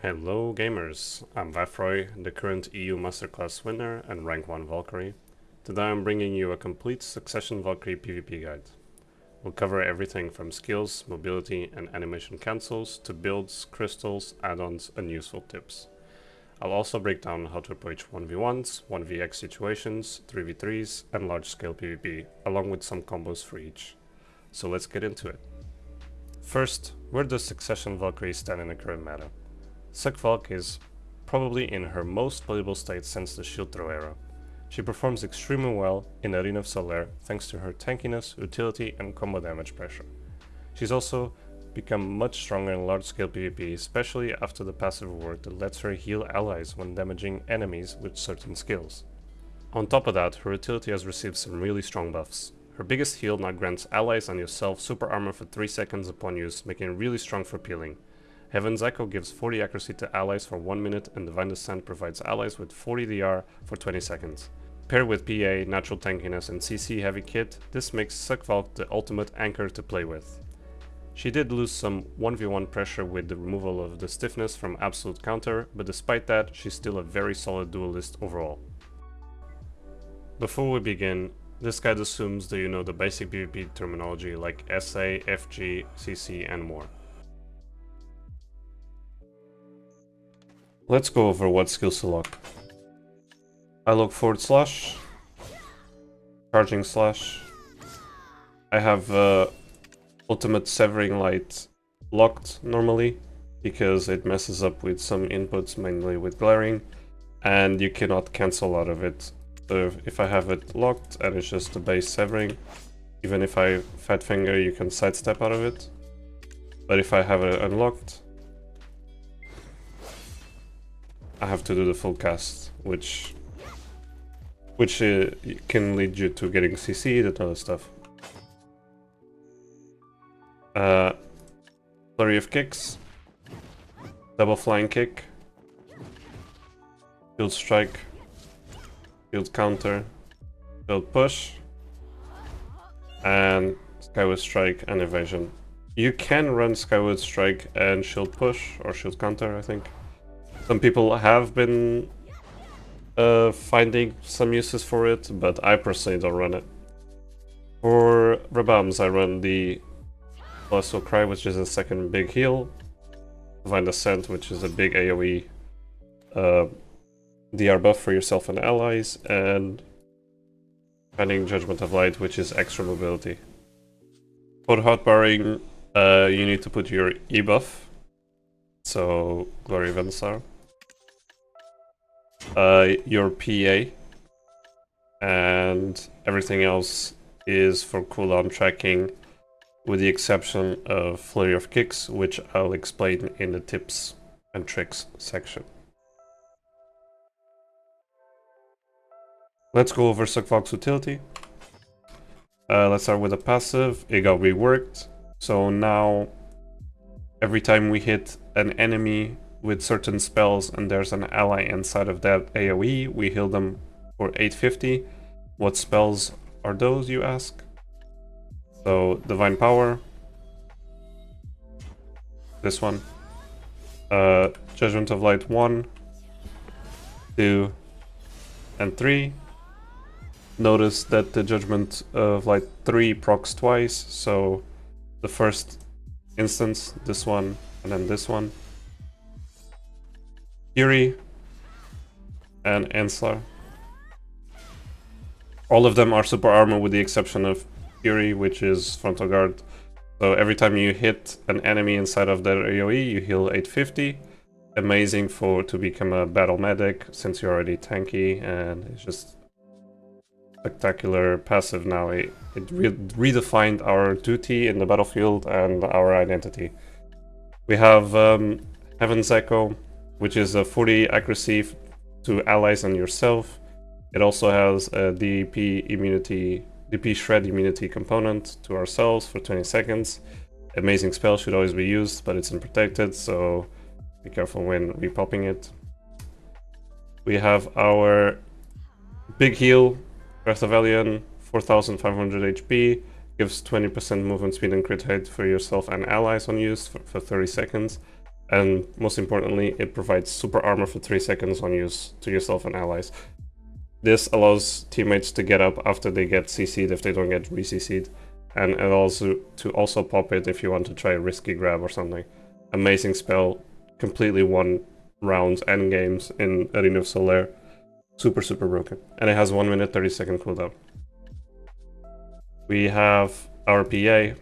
Hello gamers, I'm Valkyrie, the current EU Masterclass winner and rank 1 Valkyrie. Today I'm bringing you a complete Succession Valkyrie PvP guide. We'll cover everything from skills, mobility and animation cancels to builds, crystals, add-ons and useful tips. I'll also break down how to approach 1v1s, 1vx situations, 3v3s and large scale PvP, along with some combos for each. So let's get into it. First, where does Succession Valkyrie stand in the current meta? Valk is probably in her most playable state since the shield throw era. She performs extremely well in Arena of Solaire thanks to her tankiness, utility and combo damage pressure. She's also become much stronger in large scale PvP, especially after the passive work that lets her heal allies when damaging enemies with certain skills. On top of that, her utility has received some really strong buffs. Her biggest heal now grants allies and yourself super armor for 3 seconds upon use, making it really strong for peeling. Heaven's Echo gives 40 accuracy to allies for 1 minute and Divine Descent provides allies with 40 DR for 20 seconds. Paired with PA, natural tankiness and CC heavy kit, this makes Valk the ultimate anchor to play with. She did lose some 1v1 pressure with the removal of the stiffness from absolute counter, but despite that, she's still a very solid duelist overall. Before we begin, this guide assumes that you know the basic PvP terminology like SA, FG, CC and more. Let's go over what skills to lock. I lock forward slash, charging slash. I have ultimate severing light locked normally because it messes up with some inputs, mainly with glaring, and you cannot cancel out of it. So if I have it locked and it's just the base severing, even if I fat finger you can sidestep out of it. But if I have it unlocked, I have to do the full cast, which can lead you to getting CC'd and other stuff. Flurry of kicks, double flying kick, shield strike, shield counter, shield push, and skyward strike and evasion. You can run skyward strike and shield push or shield counter, I think. Some people have been finding some uses for it, but I personally don't run it. For Rabams, I run the Celestial Cry, which is a second big heal, Divine Descent, which is a big AoE DR buff for yourself and allies, and Finding Judgment of Light, which is extra mobility. For hotbarring, you need to put your E buff, so Glory Vensar, your PA, and everything else is for cooldown tracking, with the exception of Flurry of Kicks, which I'll explain in the tips and tricks section. Let's go over Valk's utility. Let's start with a passive. It got reworked, so now every time we hit an enemy with certain spells and there's an ally inside of that AoE, we heal them for 850. What spells are those, you ask? So, Divine Power, this one, Judgment of Light 1, 2, and 3. Notice that the Judgment of Light 3 procs twice, so the first instance, this one, and then this one. Fury and Enslar. All of them are super armor with the exception of Fury, which is frontal guard. So every time you hit an enemy inside of their AoE, you heal 850. Amazing to become a battle medic, since you're already tanky, and it's just spectacular passive now. It redefined our duty in the battlefield and our identity. We have Heaven's Echo, which is a 40 accuracy to allies and yourself. It also has a DP shred immunity component to ourselves for 20 seconds. Amazing spell, should always be used, but it's unprotected, so be careful when repopping it. We have our big heal, Breath of Alien, 4500 HP, gives 20% movement speed and crit height for yourself and allies on use for 30 seconds. And most importantly, it provides super armor for 3 seconds on use to yourself and allies. This allows teammates to get up after they get CC'd if they don't get re-CC'd. And it also to also pop it if you want to try a risky grab or something. Amazing spell, completely won rounds and games in Arena of Solaire. Super, super broken. And it has 1 minute 30-second cooldown. We have our PA,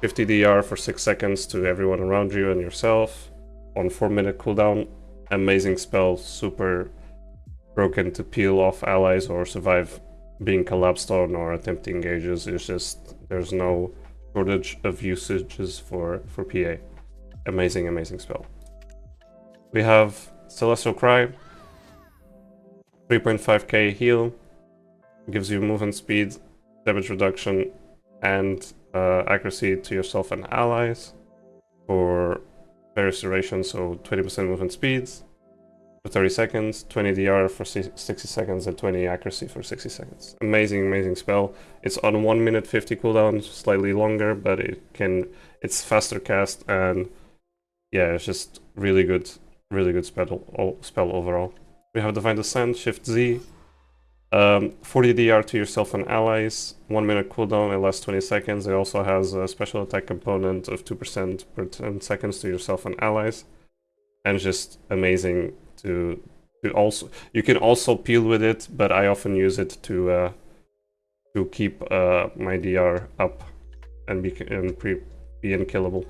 50 DR for 6 seconds to everyone around you and yourself. On 4-minute cooldown. Amazing spell, super broken to peel off allies or survive being collapsed on or attempting engages. It's just, there's no shortage of usages for PA. Amazing, amazing spell. We have Celestial Cry, 3.5k heal, gives you movement speed, damage reduction, and accuracy to yourself and allies for various durations, so 20% movement speeds for 30 seconds, 20 DR for 60 seconds, and 20 accuracy for 60 seconds. Amazing, amazing spell. It's on 1 minute 50 cooldown, slightly longer, but it's faster cast, and yeah, it's just really good spell overall. We have Divine Descent, Shift Z, 40 DR to yourself and allies, 1 minute cooldown, it lasts 20 seconds. It also has a special attack component of 2% per 10 seconds to yourself and allies, and just amazing to also. You can also peel with it, but I often use it to keep my DR up and be unkillable.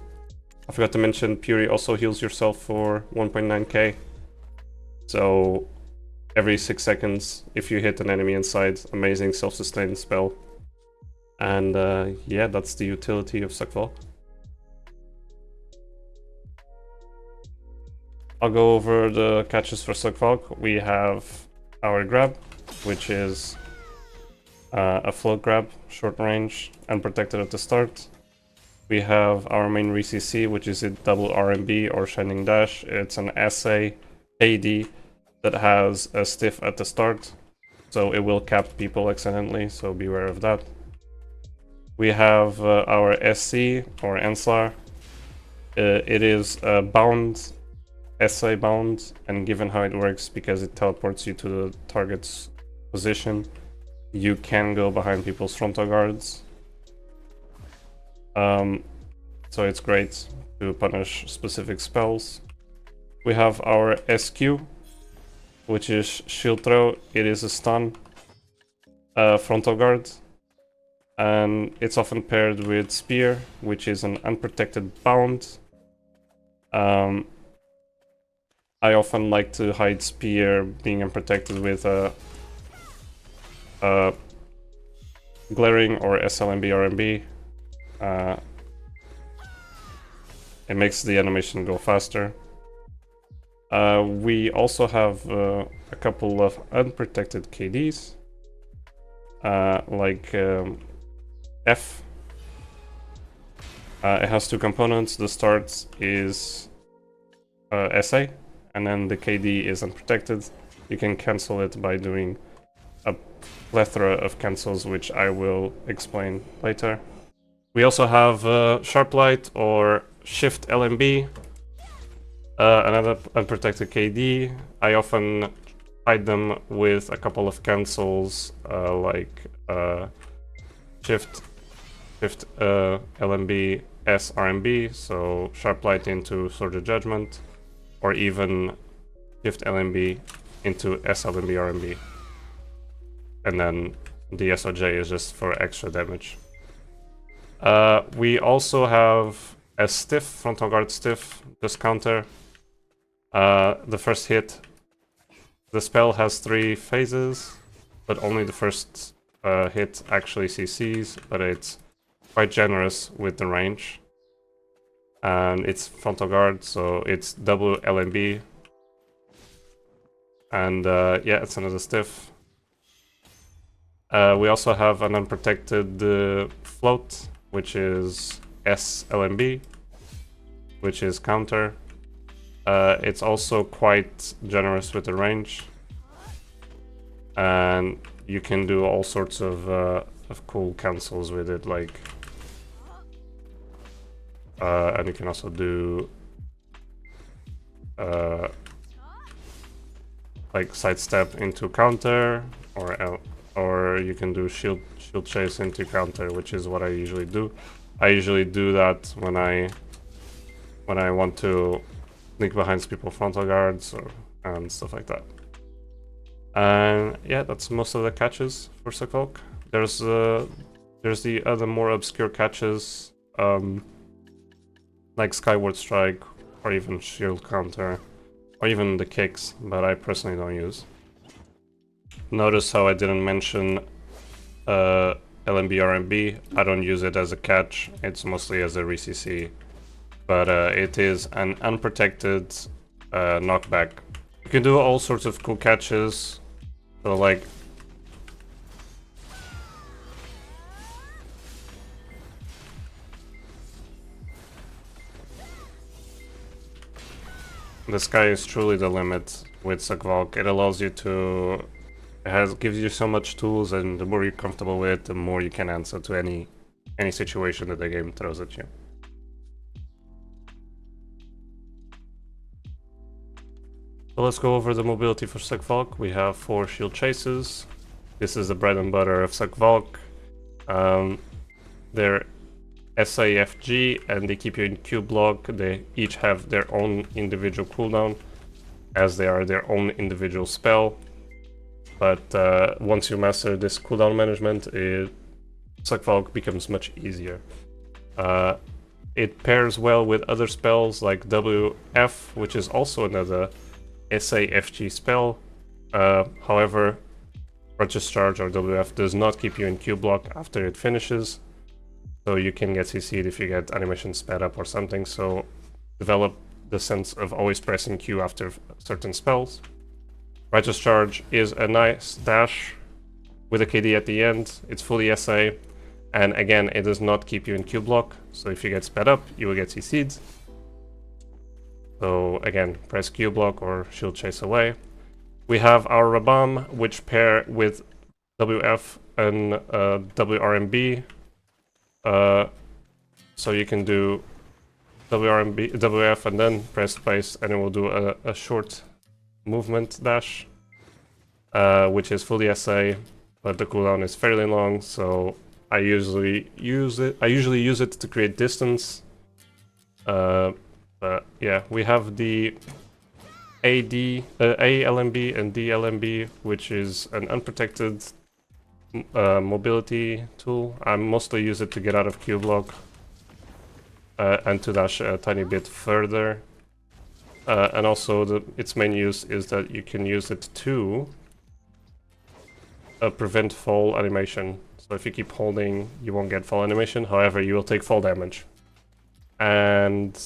I forgot to mention, Fury also heals yourself for 1.9k. So every 6 seconds, if you hit an enemy inside, amazing self-sustained spell. And yeah, that's the utility of Suckvalk. I'll go over the catches for Suckvalk. We have our grab, which is a float grab, short range, unprotected at the start. We have our main re-CC, which is a double RMB or Shining Dash. It's an SA AD that has a stiff at the start, so it will cap people accidentally, so beware of that. We have our SC or Enslar. It is a bound, SA bound, and given how it works, because it teleports you to the target's position, you can go behind people's frontal guards. So it's great to punish specific spells. We have our SQ, which is Shield Throw. It is a stun frontal guard, and it's often paired with Spear, which is an unprotected bound. I often like to hide Spear being unprotected with a Glaring or SLMB RMB. It makes the animation go faster. We also have a couple of unprotected KDs, like F. It has 2 components. The start is SA, and then the KD is unprotected. You can cancel it by doing a plethora of cancels, which I will explain later. We also have Sharp Light or Shift LMB, another unprotected KD. I often hide them with a couple of cancels, like Shift LMB S RMB, so Sharp Light into Sword of Judgment, or even Shift LMB into S LMB RMB. And then the SOJ is just for extra damage. We also have a stiff, frontal guard stiff, just counter. The first hit, the spell has 3 phases, but only the first hit actually CCs, but it's quite generous with the range. And it's frontal guard, so it's double LMB. And yeah, it's another stiff. We also have an unprotected float, which is SLMB, which is counter. It's also quite generous with the range, and you can do all sorts of cool cancels with it, like and you can also do like sidestep into counter, or you can do shield chase into counter, which is what I usually do. I usually do that when I want to sneak behind people's frontal guards and stuff like that. And yeah, that's most of the catches for XvX. There's the other more obscure catches, like Skyward Strike, or even Shield Counter, or even the kicks, but I personally don't use. Notice how I didn't mention LMB RMB. I don't use it as a catch, it's mostly as a re-CC, but it is an unprotected knockback. You can do all sorts of cool catches, so like the sky is truly the limit with XvX. It allows you to... gives you so much tools, and the more you're comfortable with, the more you can answer to any situation that the game throws at you. So let's go over the mobility for XvX. We have 4 shield chases. This is the bread and butter of XvX. They're SAFG, and they keep you in Q block. They each have their own individual cooldown, as they are their own individual spell. But once you master this cooldown management, XvX becomes much easier. It pairs well with other spells like WF, which is also another SAFG spell. However, Righteous Charge or WF does not keep you in Q block after it finishes, so you can get CC'd if you get animation sped up or something, so develop the sense of always pressing Q after certain spells. Righteous Charge is a nice dash with a KD at the end. It's fully SA, and again, it does not keep you in Q block, so if you get sped up, you will get CC'd. So again, press Q block or shield chase away. We have our Rabam, which pair with WF and WRMB. So you can do WF and then press space, and it will do a short movement dash, which is fully SA, but the cooldown is fairly long, so I usually use it to create distance. But yeah, we have the ALMB and DLMB, which is an unprotected mobility tool. I mostly use it to get out of Q block and to dash a tiny bit further. And also its main use is that you can use it to prevent fall animation. So if you keep holding, you won't get fall animation, however you will take fall damage. And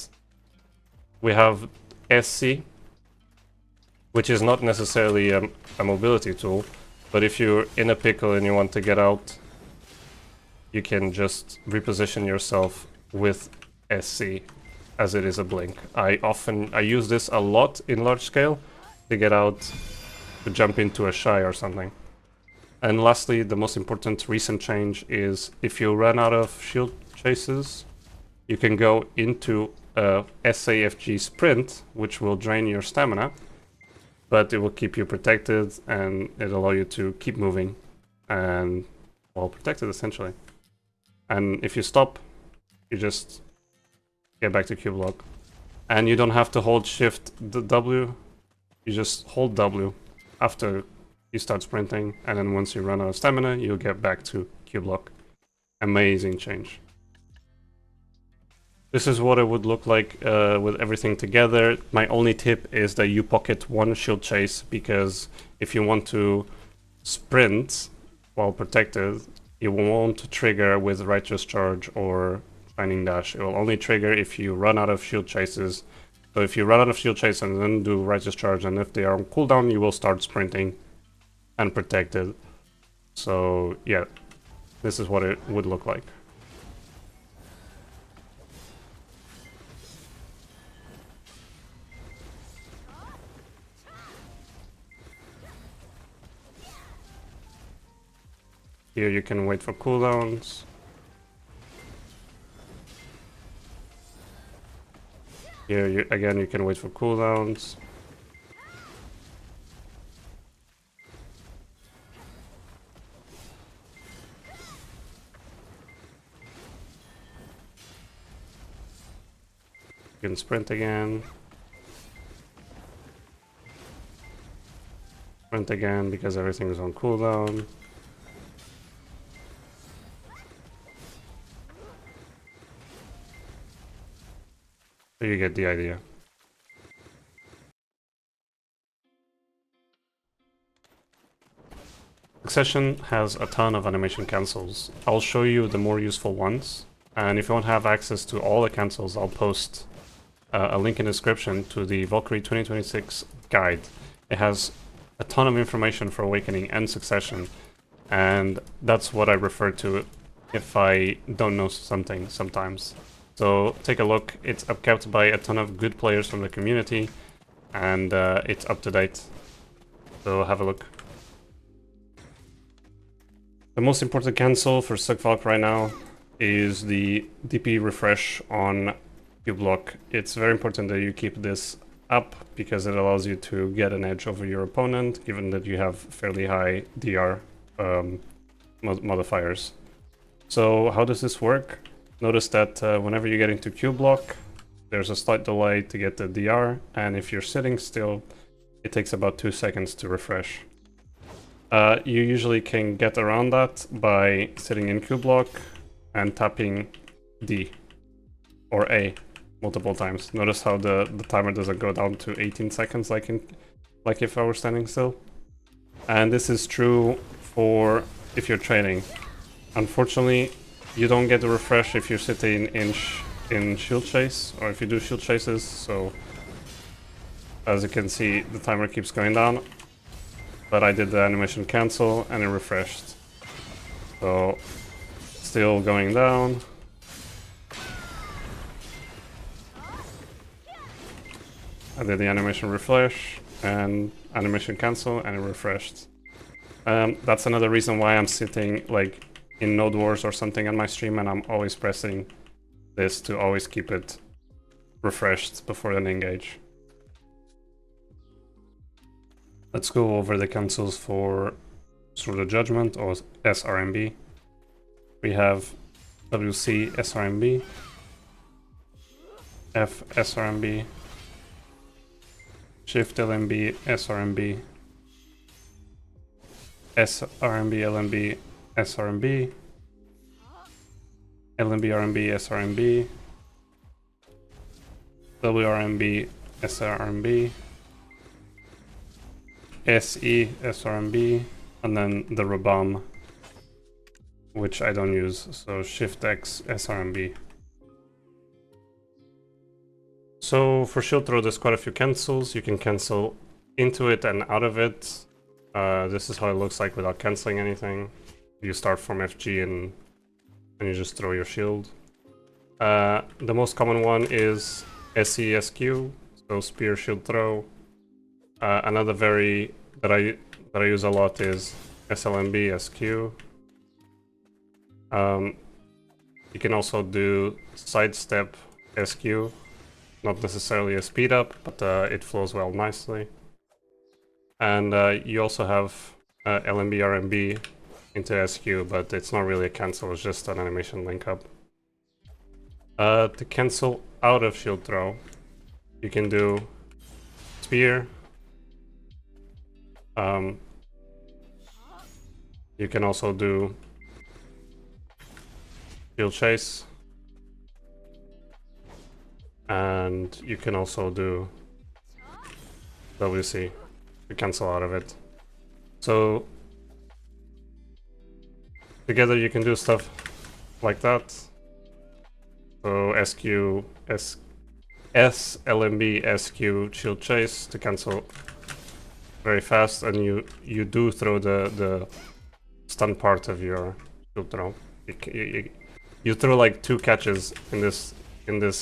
we have SC, which is not necessarily a mobility tool, but if you're in a pickle and you want to get out, you can just reposition yourself with SC, as it is a blink. I use this a lot in large scale to get out, to jump into a shy or something. And lastly, the most important recent change is if you run out of shield chases, you can go into a SAFG sprint, which will drain your stamina, but it will keep you protected and it'll allow you to keep moving and well protected essentially. And if you stop, you just get back to Q block. And you don't have to hold shift the W, you just hold W after you start sprinting, and then once you run out of stamina, you'll get back to Q block. Amazing change. This is what it would look like with everything together. My only tip is that you pocket one shield chase, because if you want to sprint while protected, it won't trigger with Righteous Charge or Shining Dash. It will only trigger if you run out of shield chases. So if you run out of shield chase and then do Righteous Charge, and if they are on cooldown, you will start sprinting and protected. So yeah, this is what it would look like. Here you can wait for cooldowns. Here, again, you can wait for cooldowns. You can sprint again. Sprint again because everything is on cooldown. So you get the idea. Succession has a ton of animation cancels. I'll show you the more useful ones. And if you want to have access to all the cancels, I'll post a link in the description to the Valkyrie 2026 guide. It has a ton of information for Awakening and Succession, and that's what I refer to if I don't know something sometimes. So take a look. It's upkept by a ton of good players from the community, and it's up to date. So have a look. The most important cancel for Valk right now is the DP refresh on Q-block. It's very important that you keep this up because it allows you to get an edge over your opponent, given that you have fairly high DR modifiers. So how does this work? Notice that whenever you get into Q-block, there's a slight delay to get the DR, and if you're sitting still, it takes about 2 seconds to refresh. You usually can get around that by sitting in Q-block and tapping D or A multiple times. Notice how the timer doesn't go down to 18 seconds like if I were standing still. And this is true for if you're trading. Unfortunately, you don't get the refresh if you're sitting in shield chase, or if you do shield chases. So as you can see, the timer keeps going down, but I did the animation cancel and it refreshed. So still going down. I did the animation refresh and animation cancel and it refreshed. That's another reason why I'm sitting like in Node Wars or something on my stream, and I'm always pressing this to always keep it refreshed before an engage. Let's go over the cancels for Sword of Judgment or SRMB. We have WC SRMB, F SRMB, Shift LMB SRMB, SRMB LMB SRMB, LMB RMB SRMB, WRMB SRMB, SE SRMB, and then the Rabam, which I don't use, so Shift X SRMB. So for shield throw, there's quite a few cancels. You can cancel into it and out of it. This is how it looks like without canceling anything. You start from FG and you just throw your shield. The most common one is SESQ, so spear shield throw. Another that I use a lot is SLMB SQ. You can also do sidestep SQ, not necessarily a speed up, but it flows well nicely. And you also have LMB RMB into SQ, but it's not really a cancel, it's just an animation link up. To cancel out of shield throw, you can do spear. You can also do shield chase. And you can also do WC to cancel out of it. So together you can do stuff like that. So SQ, LMB, SQ, shield chase to cancel very fast, and you do throw the stun part of your shield throw. You throw like 2 catches in this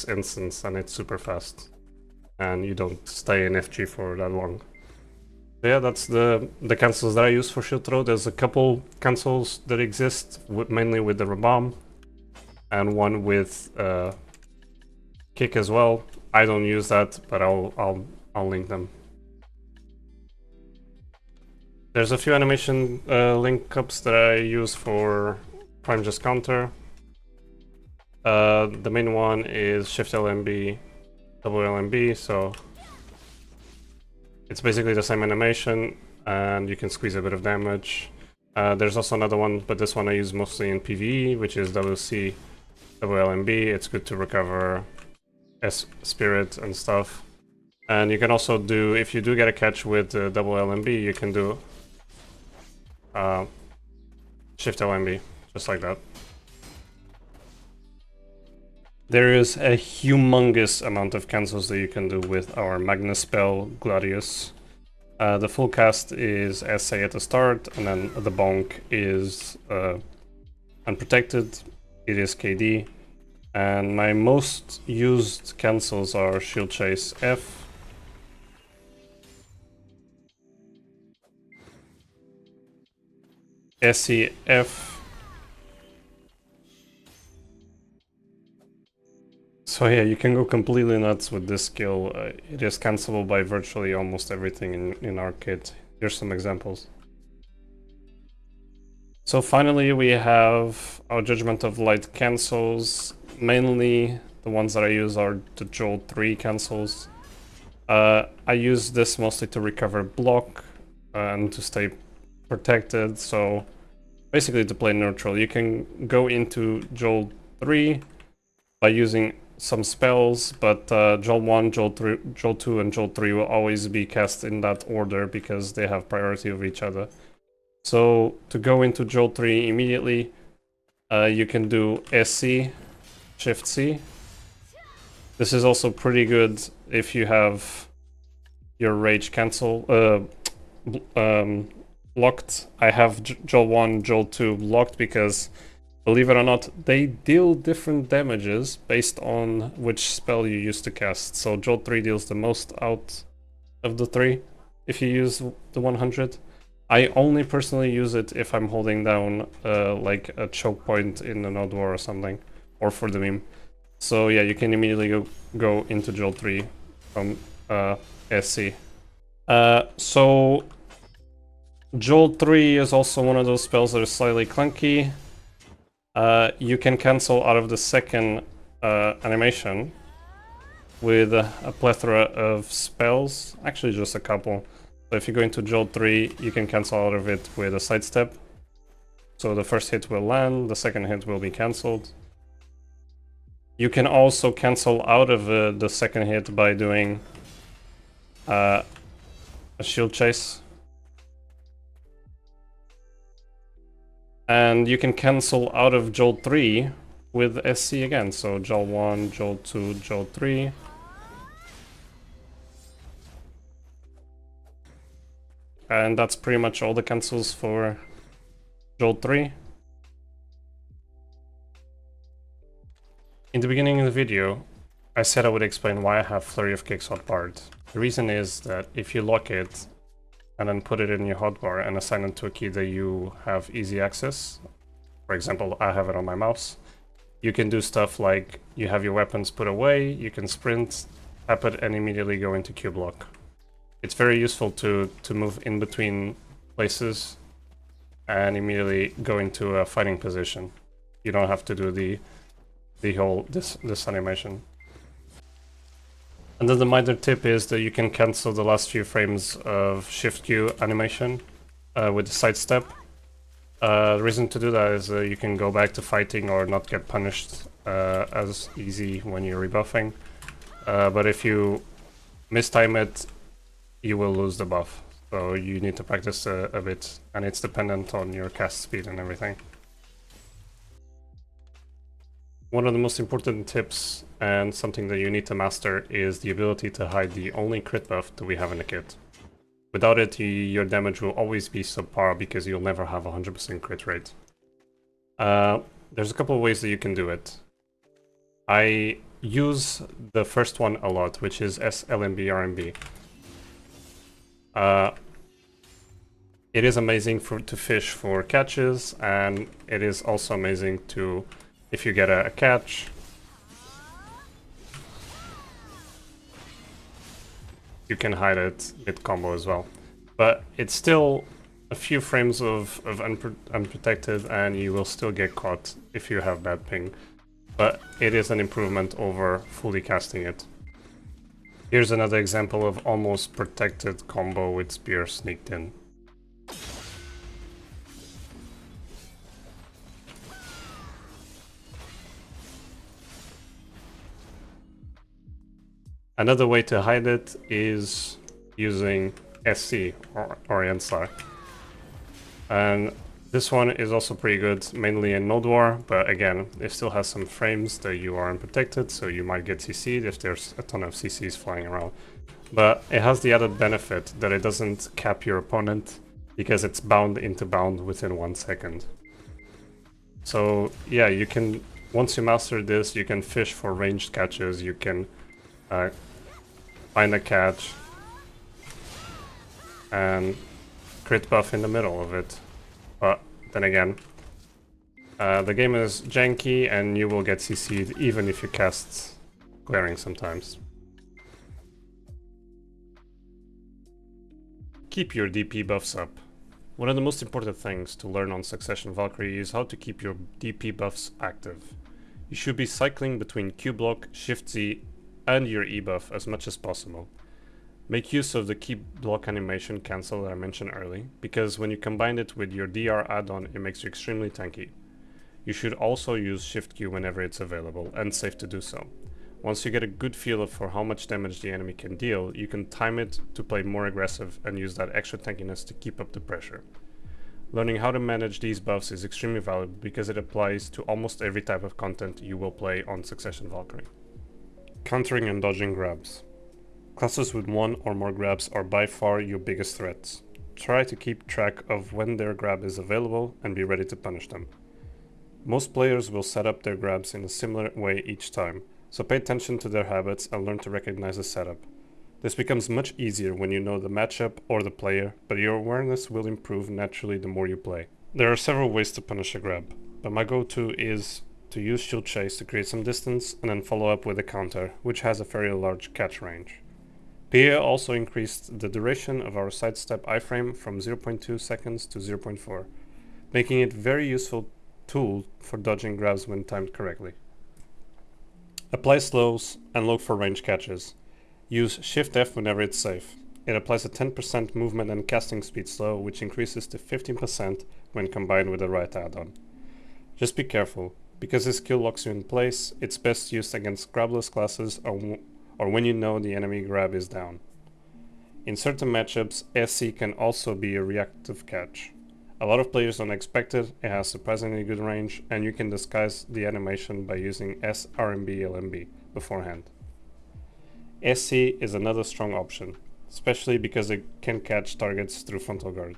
instance, and it's super fast, and you don't stay in FG for that long. So yeah, that's the cancels that I use for shield throw. There's a couple cancels that exist, mainly with the Rabam, and one with kick as well. I don't use that, but I'll link them. There's a few animation link ups that I use for Prime Just Counter. The main one is Shift LMB, double LMB, so it's basically the same animation, and you can squeeze a bit of damage. There's also another one, but this one I use mostly in PvE, which is WC, double LMB. It's good to recover spirit and stuff. And you can also do, if you do get a catch with double LMB, you can do Shift LMB, just like that. There is a humongous amount of cancels that you can do with our Magnus spell, Gladius. The full cast is SA at the start, and then the bonk is unprotected, it is KD. And my most used cancels are Shield Chase F, SEF. So yeah, you can go completely nuts with this skill. It is cancelable by virtually almost everything in our kit. Here's some examples. So finally we have our Judgment of Light cancels. Mainly the ones that I use are the Joel 3 cancels. I use this mostly to recover block and to stay protected, so basically to play neutral. You can go into Joel 3 by using some spells, but Joel 1, Joel 3, Joel 2 and Joel 3 will always be cast in that order because they have priority over each other. So to go into Joel 3 immediately, you can do SC, Shift C. This is also pretty good if you have your rage cancel blocked. I have Joel 1, Joel 2 blocked because, believe it or not, they deal different damages based on which spell you use to cast. So Joel 3 deals the most out of the 3 if you use the 100. I only personally use it if I'm holding down like a choke point in the Node War or something, or for the meme. So yeah, you can immediately go into Joel 3 from SC. So Joel 3 is also one of those spells that are slightly clunky. You can cancel out of the second animation with a plethora of spells, actually just a couple. So if you go into Joel 3, you can cancel out of it with a sidestep. So the first hit will land, the second hit will be cancelled. You can also cancel out of the second hit by doing a shield chase. And you can cancel out of Joel 3 with SC again. So Joel 1, Joel 2, Joel 3. And that's pretty much all the cancels for Joel 3. In the beginning of the video, I said I would explain why I have Flurry of Kicks hotbarred. The reason is that if you lock it and then put it in your hotbar and assign it to a key that you have easy access, for example, I have it on my mouse, you can do stuff like you have your weapons put away, you can sprint, tap it, and immediately go into Q block. It's very useful to move in between places and immediately go into a fighting position. You don't have to do the whole this animation. And then the minor tip is that you can cancel the last few frames of Shift Q animation with the sidestep. The reason to do that is you can go back to fighting or not get punished as easy when you're rebuffing. But if you mistime it, you will lose the buff. So you need to practice a bit, and it's dependent on your cast speed and everything. One of the most important tips and something that you need to master is the ability to hide the only crit buff that we have in the kit. Without it, your damage will always be subpar because you'll never have 100% crit rate. There's a couple of ways that you can do it. I use the first one a lot, which is SLMB RMB. It is amazing to fish for catches, and it is also amazing to, if you get a catch, you can hide it mid-combo as well. But it's still a few frames of unprotected, and you will still get caught if you have bad ping. But it is an improvement over fully casting it. Here's another example of almost protected combo with spear sneaked in. Another way to hide it is using SC or Enslar. And this one is also pretty good, mainly in Node War, but again, it still has some frames that you are unprotected, so you might get CC'd if there's a ton of CCs flying around. But it has the added benefit that it doesn't cap your opponent, because it's bound into bound within 1 second. So yeah, you can, once you master this, you can fish for ranged catches, you can find a catch and crit buff in the middle of it. But then again, the game is janky and you will get CC'd even if you cast glaring sometimes. Keep your DP buffs up. One of the most important things to learn on Succession Valkyrie is how to keep your DP buffs active. You should be cycling between Q block, Shift Z, and your E buff as much as possible. Make use of the key block animation cancel that I mentioned early, because when you combine it with your DR add-on, it makes you extremely tanky. You should also use Shift Q whenever it's available, and safe to do so. Once you get a good feel for how much damage the enemy can deal, you can time it to play more aggressive and use that extra tankiness to keep up the pressure. Learning how to manage these buffs is extremely valuable because it applies to almost every type of content you will play on Succession Valkyrie. Countering and dodging grabs. Classes with one or more grabs are by far your biggest threats. Try to keep track of when their grab is available and be ready to punish them. Most players will set up their grabs in a similar way each time, so pay attention to their habits and learn to recognize the setup. This becomes much easier when you know the matchup or the player, but your awareness will improve naturally the more you play. There are several ways to punish a grab, but my go-to is to use shield chase to create some distance and then follow up with a counter, which has a fairly large catch range. BDO also increased the duration of our sidestep iframe from 0.2 seconds to 0.4, making it a very useful tool for dodging grabs when timed correctly. Apply slows and look for range catches. Use Shift F whenever it's safe. It applies a 10% movement and casting speed slow, which increases to 15% when combined with the right add-on. Just be careful. Because this skill locks you in place, it's best used against grabless classes or when you know the enemy grab is down. In certain matchups, SC can also be a reactive catch. A lot of players don't expect it, it has surprisingly good range, and you can disguise the animation by using S, RMB, LMB beforehand. SC is another strong option, especially because it can catch targets through frontal guard.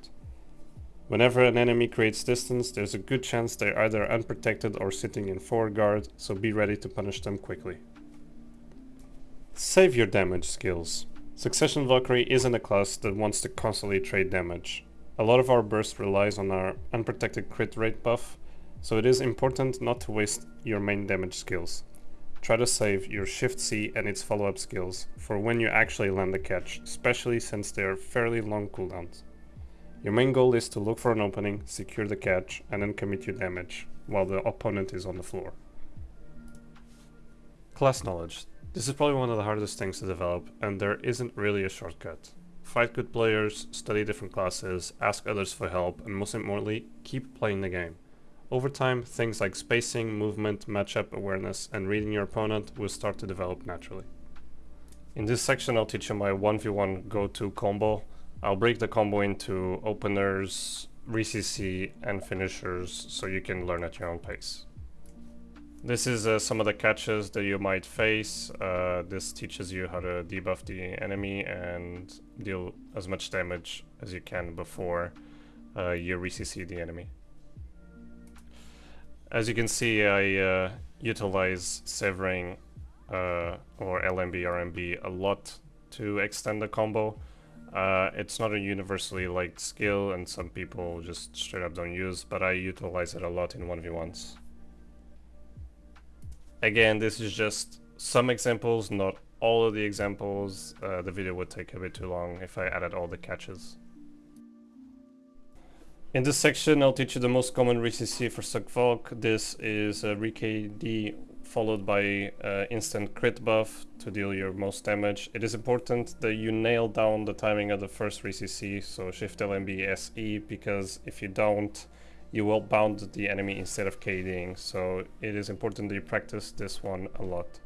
Whenever an enemy creates distance, there's a good chance they're either unprotected or sitting in forward guard, so be ready to punish them quickly. Save your damage skills. Succession Valkyrie isn't a class that wants to constantly trade damage. A lot of our burst relies on our unprotected crit rate buff, so it is important not to waste your main damage skills. Try to save your Shift C and its follow-up skills for when you actually land the catch, especially since they are fairly long cooldowns. Your main goal is to look for an opening, secure the catch, and then commit your damage, while the opponent is on the floor. Class knowledge. This is probably one of the hardest things to develop, and there isn't really a shortcut. Fight good players, study different classes, ask others for help, and most importantly, keep playing the game. Over time, things like spacing, movement, matchup awareness, and reading your opponent will start to develop naturally. In this section, I'll teach you my 1v1 go-to combo. I'll break the combo into openers, re-CC, and finishers so you can learn at your own pace. This is some of the catches that you might face. This teaches you how to debuff the enemy and deal as much damage as you can before you re-CC the enemy. As you can see, I utilize severing or LMB, RMB a lot to extend the combo. It's not a universally liked skill and some people just straight up don't use, but I utilize it a lot in 1v1s. Again, this is just some examples, not all of the examples, the video would take a bit too long if I added all the catches. In this section, I'll teach you the most common RCC for SuckValk. This is a RKD followed by instant crit buff to deal your most damage. It is important that you nail down the timing of the first RCC, so Shift LMB SE, because if you don't, you will bound the enemy instead of KDing, so it is important that you practice this one a lot.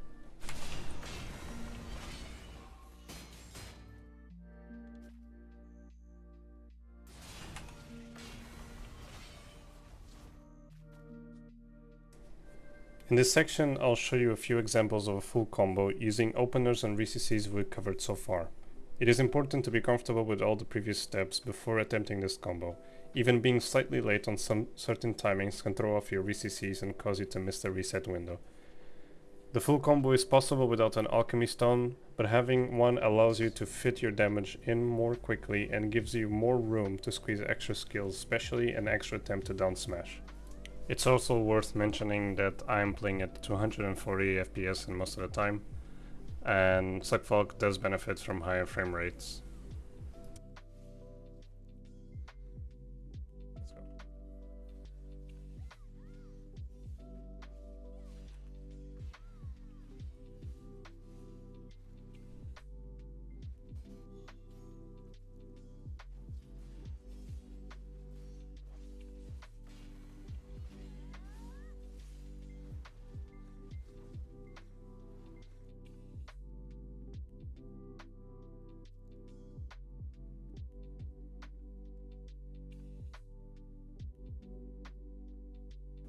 In this section, I'll show you a few examples of a full combo using openers and RCCs we've covered so far. It is important to be comfortable with all the previous steps before attempting this combo. Even being slightly late on some certain timings can throw off your RCCs and cause you to miss the reset window. The full combo is possible without an alchemy stone, but having one allows you to fit your damage in more quickly and gives you more room to squeeze extra skills, especially an extra attempt to down smash. It's also worth mentioning that I'm playing at 240 FPS in most of the time, and SuckValk does benefit from higher frame rates.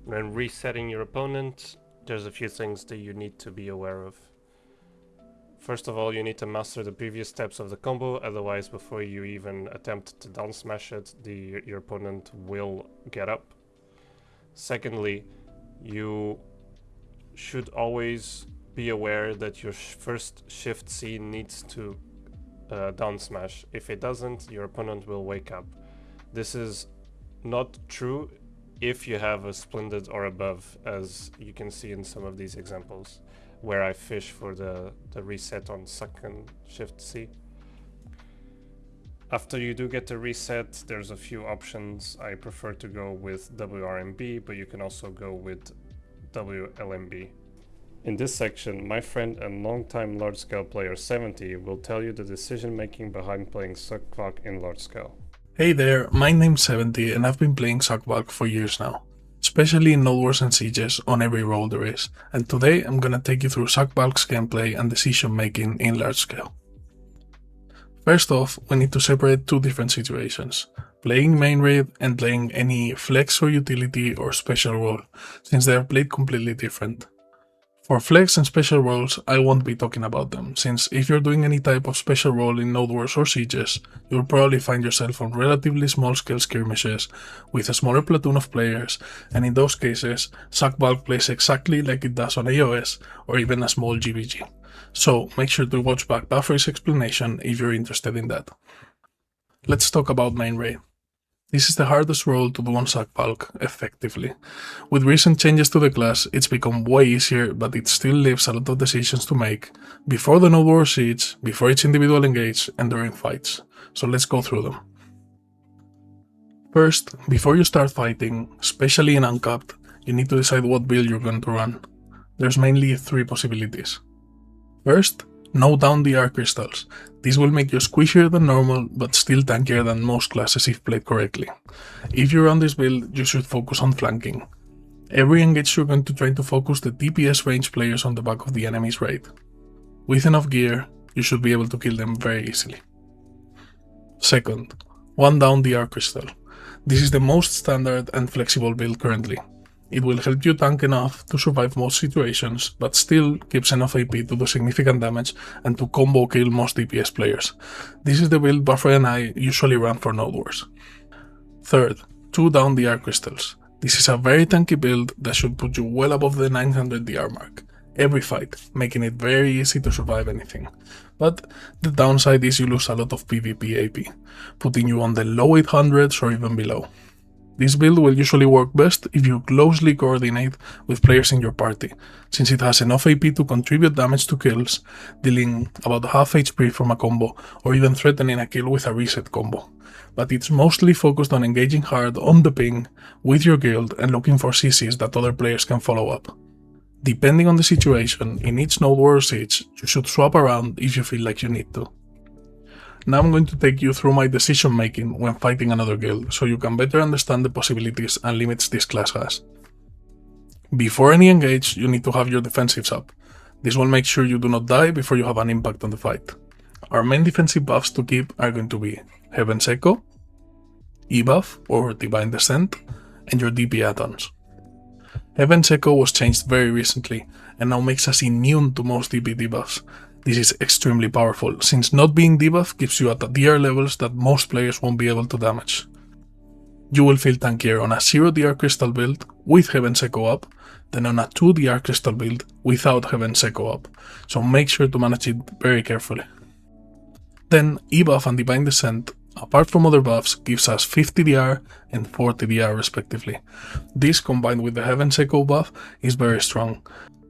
When resetting your opponent, there's a few things that you need to be aware of. First of all, you need to master the previous steps of the combo, otherwise before you even attempt to down smash it, your opponent will get up. Secondly, you should always be aware that your first Shift C needs to down smash. If it doesn't, your opponent will wake up. This is not true if you have a Splendid or above, as you can see in some of these examples, where I fish for the reset on second Shift C. After you do get the reset, there's a few options. I prefer to go with WRMB, but you can also go with WLMB. In this section, my friend and longtime large scale player 70 will tell you the decision making behind playing SuckValk in large scale. Hey there, my name's 70 and I've been playing SuckValk for years now, especially in Node Wars and Sieges on every role there is, and today I'm gonna take you through SuckValk's gameplay and decision making in large scale. First off, we need to separate two different situations, playing main raid and playing any flex or utility or special role, since they are played completely different. For flex and special roles, I won't be talking about them, since if you're doing any type of special role in Node Wars or Sieges, you'll probably find yourself on relatively small scale skirmishes with a smaller platoon of players, and in those cases, SuckValk plays exactly like it does on AoS or even a small GVG. So make sure to watch back Valkyrie's explanation if you're interested in that. Let's talk about main raid. This is the hardest role to do on SuckValk effectively. With recent changes to the class, it's become way easier, but it still leaves a lot of decisions to make before the Node War Siege, before each individual engage, and during fights. So let's go through them. First, before you start fighting, especially in Uncapped, you need to decide what build you're going to run. There's mainly three possibilities. First, know down the R crystals. This will make you squishier than normal, but still tankier than most classes if played correctly. If you run this build, you should focus on flanking. Every engage you're going to try to focus the DPS range players on the back of the enemy's raid. With enough gear, you should be able to kill them very easily. Second, one down the R crystal. This is the most standard and flexible build currently. It will help you tank enough to survive most situations, but still gives enough AP to do significant damage and to combo kill most DPS players. This is the build Valkyrie and I usually run for Node Wars. Third, 2 down the R crystals. This is a very tanky build that should put you well above the 900 DR mark every fight, making it very easy to survive anything. But the downside is you lose a lot of PvP AP, putting you on the low 800s or even below. This build will usually work best if you closely coordinate with players in your party, since it has enough AP to contribute damage to kills, dealing about half HP from a combo, or even threatening a kill with a reset combo. But it's mostly focused on engaging hard on the ping with your guild and looking for CCs that other players can follow up. Depending on the situation, in each node war or siege, you should swap around if you feel like you need to. Now I'm going to take you through my decision making when fighting another guild, so you can better understand the possibilities and limits this class has. Before any engage, you need to have your defensives up. This will make sure you do not die before you have an impact on the fight. Our main defensive buffs to keep are going to be Heaven's Echo, E-buff or Divine Descent, and your DP add-ons. Heaven's Echo was changed very recently, and now makes us immune to most DP debuffs. This is extremely powerful, since not being debuffed keeps you at the DR levels that most players won't be able to damage. You will feel tankier on a 0 DR crystal build with Heaven's Echo up, than on a 2 DR crystal build without Heaven's Echo up, so make sure to manage it very carefully. Then E-buff and Divine Descent, apart from other buffs, gives us 50 DR and 40 DR respectively. This combined with the Heaven's Echo buff is very strong.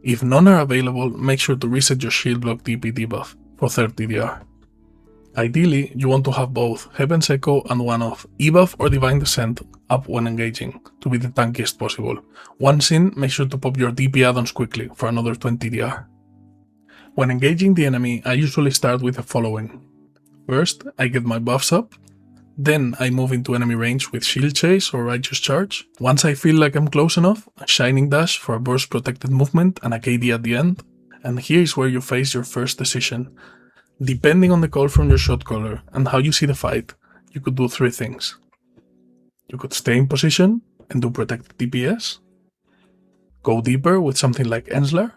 If none are available, make sure to reset your shield block DP debuff for 30 DR. Ideally, you want to have both Heaven's Echo and one of E-buff or Divine Descent up when engaging, to be the tankiest possible. Once in, make sure to pop your DP add-ons quickly for another 20 DR. When engaging the enemy, I usually start with the following. First, I get my buffs up, then I move into enemy range with Shield Chase or Righteous Charge. Once I feel like I'm close enough, a Shining Dash for a burst protected movement and a KD at the end. And here is where you face your first decision. Depending on the call from your shot caller and how you see the fight, you could do 3 things. You could stay in position and do protected DPS, go deeper with something like Ensler,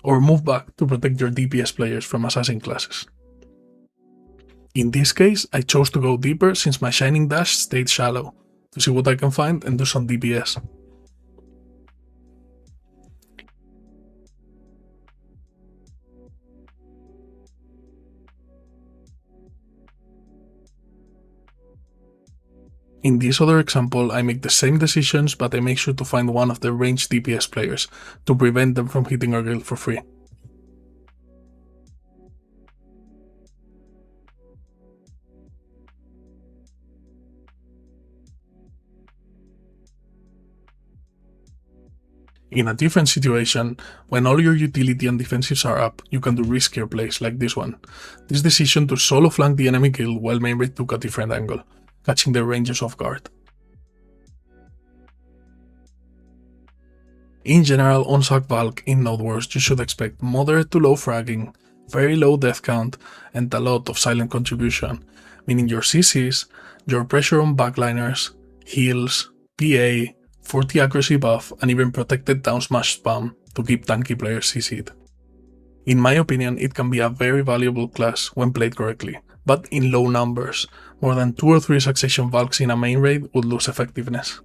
or move back to protect your DPS players from assassin classes. In this case, I chose to go deeper since my Shining Dash stayed shallow, to see what I can find and do some DPS. In this other example, I make the same decisions, but I make sure to find one of the ranged DPS players, to prevent them from hitting our guild for free. In a different situation, when all your utility and defensives are up, you can do riskier plays like this one. This decision to solo flank the enemy guild while main raid took a different angle, catching their rangers off guard. In general, on Sack Valk in Node Wars, you should expect moderate to low fragging, very low death count, and a lot of silent contribution, meaning your CCs, your pressure on backliners, heals, PA, 40 accuracy buff, and even protected down smash spam to keep tanky players CC'd. In my opinion, it can be a very valuable class when played correctly, but in low numbers. More than 2 or 3 succession Valks in a main raid would lose effectiveness.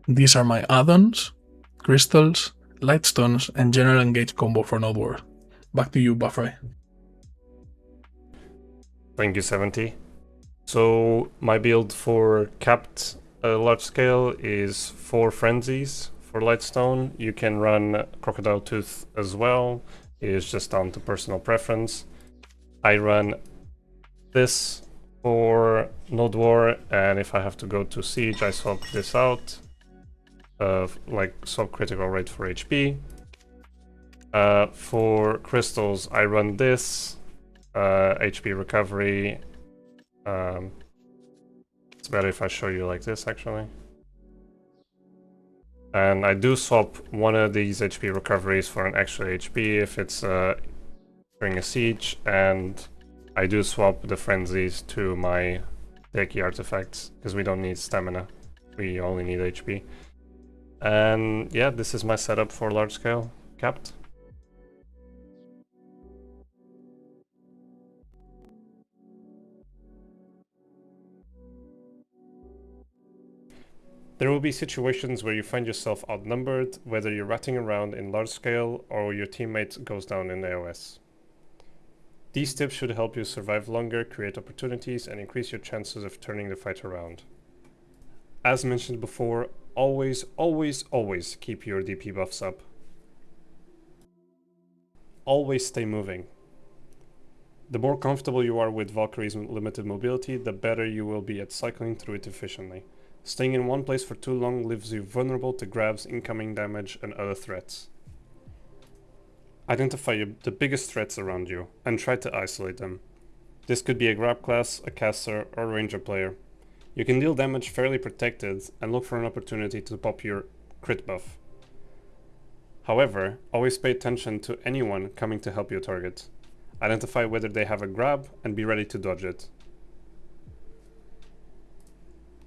These are my add-ons, crystals, lightstones, and general engage combo for Node War. Back to you, Valkyrie. Thank you, 70. So my build for capped large scale is 4 frenzies for lightstone. You can run crocodile tooth as well. It's just down to personal preference. I run this for Node War, and if I have to go to siege, I swap this out. Like swap critical rate for HP. For crystals, I run this HP recovery. It's better if I show you like this, actually. And I do swap one of these HP recoveries for an extra HP if it's during a siege, and I do swap the frenzies to my techie artifacts because we don't need stamina, we only need HP. And yeah, this is my setup for large scale capped. There will be situations where you find yourself outnumbered, whether you're ratting around in large scale or your teammate goes down in AoS. These tips should help you survive longer, create opportunities, and increase your chances of turning the fight around. As mentioned before, always keep your DP buffs up. Always stay moving. The more comfortable you are with Valkyrie's limited mobility, the better you will be at cycling through it efficiently. Staying in one place for too long leaves you vulnerable to grabs, incoming damage, and other threats. Identify the biggest threats around you, and try to isolate them. This could be a grab class, a caster, or a ranger player. You can deal damage fairly protected, and look for an opportunity to pop your crit buff. However, always pay attention to anyone coming to help your target. Identify whether they have a grab, and be ready to dodge it.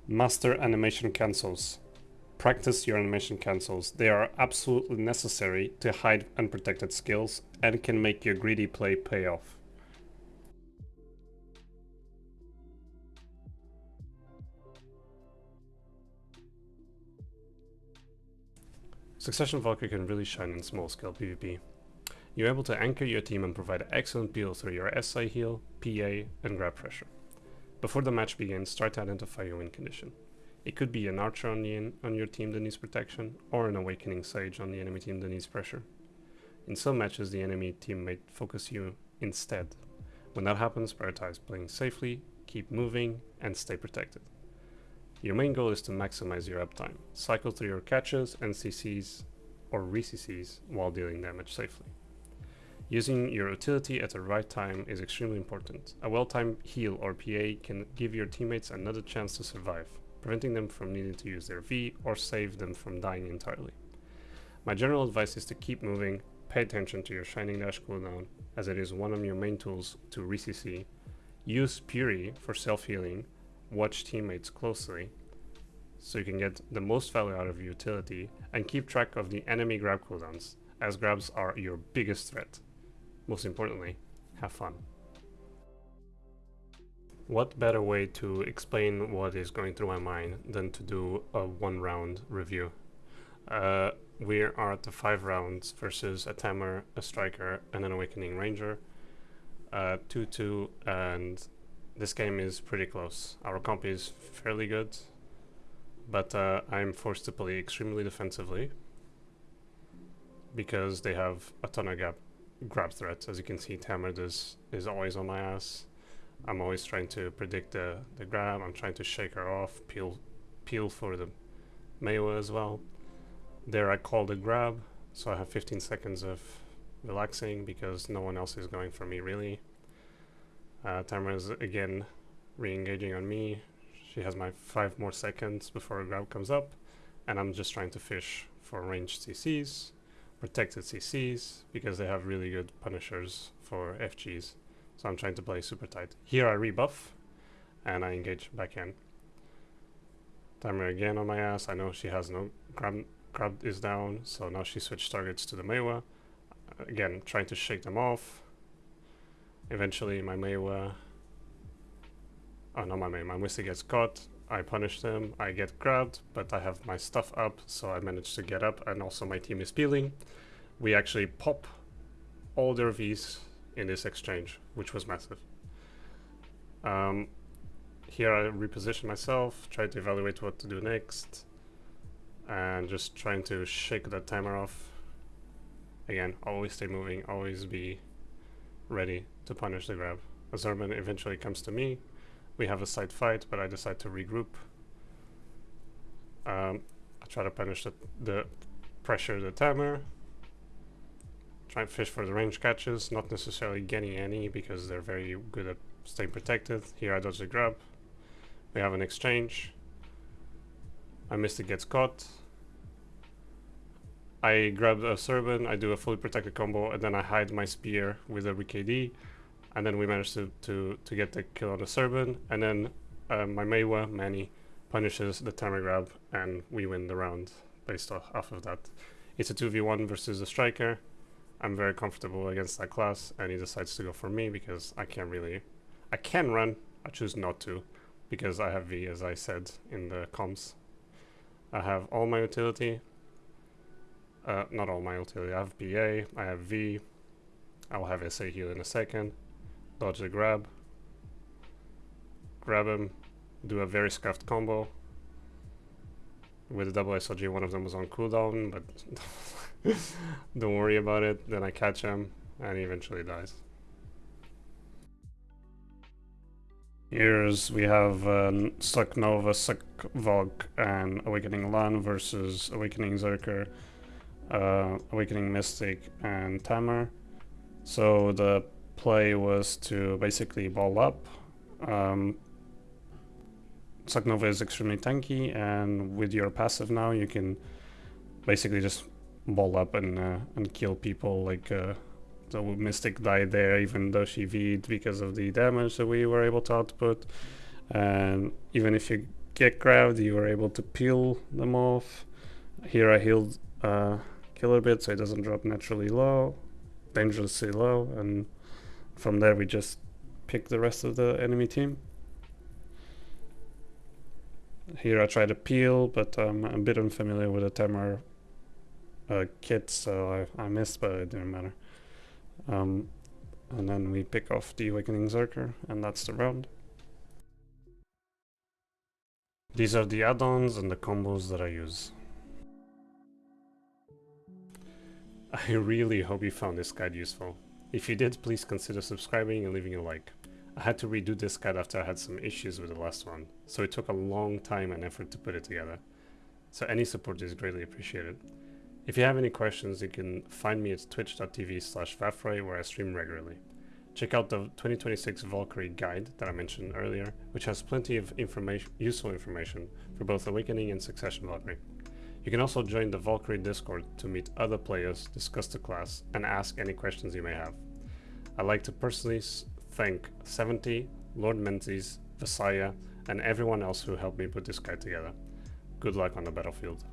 Master animation cancels. Practice your animation cancels. They are absolutely necessary to hide unprotected skills and can make your greedy play pay off. Succession Valkyrie can really shine in small scale PvP. You're able to anchor your team and provide excellent peel through your SI heal, PA, and grab pressure. Before the match begins, start to identify your win condition. It could be an archer on your team that needs protection, or an awakening sage on the enemy team that needs pressure. In some matches, the enemy team may focus you instead. When that happens, prioritize playing safely, keep moving, and stay protected. Your main goal is to maximize your uptime. Cycle through your catches, NCCs, or re-CCs while dealing damage safely. Using your utility at the right time is extremely important. A well-timed heal or PA can give your teammates another chance to survive, preventing them from needing to use their V or save them from dying entirely. My general advice is to keep moving, pay attention to your Shining Dash cooldown, as it is one of your main tools to re-CC. Use Puri for self-healing, watch teammates closely, so you can get the most value out of your utility, and keep track of the enemy grab cooldowns, as grabs are your biggest threat. Most importantly, have fun. What better way to explain what is going through my mind than to do a 1-round review? We are at the 5 rounds versus a Tamer, a Striker, and an Awakening Ranger. 2-2, and this game is pretty close. Our comp is fairly good, but I'm forced to play extremely defensively because they have a ton of grab threats. As you can see, Tamer is always on my ass. I'm always trying to predict the grab. I'm trying to shake her off, peel for the Mayo as well. There I call the grab, so I have 15 seconds of relaxing because no one else is going for me really. Tamer is again re-engaging on me. She has my 5 more seconds before a grab comes up, and I'm just trying to fish for ranged CCs, protected CCs, because they have really good punishers for FGs. So I'm trying to play super tight. Here I rebuff, and I engage back in. Tamer again on my ass. I know she has no grab is down, so now she switched targets to the Meiwa. Again, trying to shake them off. Eventually my Meiwa, oh not my Meiwa, my Mystic gets caught. I punish them, I get grabbed, but I have my stuff up, so I managed to get up, and also my team is peeling. We actually pop all their Vs in this exchange, which was massive. Here I reposition myself, try to evaluate what to do next, and just trying to shake that Tamer off. Again, always stay moving, always be ready to punish the grab. Azurban eventually comes to me. We have a side fight, but I decide to regroup. I try to punish the pressure the Tamer. Try and fish for the range catches, not necessarily getting any because they're very good at staying protected. Here I dodge the grab. We have an exchange. My Mystic gets caught. I grab a Serban, I do a fully protected combo, and then I hide my spear with a RKD, and then we manage to get the kill on the Serban, and then my Meiwa, Manny, punishes the Tamer grab, and we win the round based off of that. It's a 2v1 versus a Striker. I'm very comfortable against that class, and he decides to go for me because I can run, I choose not to, because I have V, as I said in the comms. I have all my utility. Not all my utility, I have PA, I have V, I'll have SA heal in a second, dodge the grab him, do a very scuffed combo, with the double SLG, one of them was on cooldown, but don't worry about it. Then I catch him, and he eventually dies. Here's we have Suck Nova, Suck Valk, and Awakening Lan versus Awakening Zerker, Awakening Mystic, and Tamer. So the play was to basically ball up. Suck Nova is extremely tanky, and with your passive now, you can basically just ball up and kill people. Like the Mystic died there, even though she V'd because of the damage that we were able to output. And even if you get grabbed, you were able to peel them off. Here I healed Killer Bit, so it doesn't drop naturally low, dangerously low, and from there we just pick the rest of the enemy team. Here I try to peel, but I'm a bit unfamiliar with the Tamer kit, so I missed, but it didn't matter. And then we pick off the Awakening Zerker, and that's the round. These are the add-ons and the combos that I use. I really hope you found this guide useful. If you did, please consider subscribing and leaving a like. I had to redo this guide after I had some issues with the last one, so it took a long time and effort to put it together. So any support is greatly appreciated. If you have any questions, you can find me at twitch.tv/Valkyrie, where I stream regularly. Check out the 2026 Valkyrie guide that I mentioned earlier, which has plenty of useful information for both Awakening and Succession Valkyrie. You can also join the Valkyrie Discord to meet other players, discuss the class, and ask any questions you may have. I'd like to personally thank 70, Lord Menzies, Visaya, and everyone else who helped me put this guide together. Good luck on the battlefield.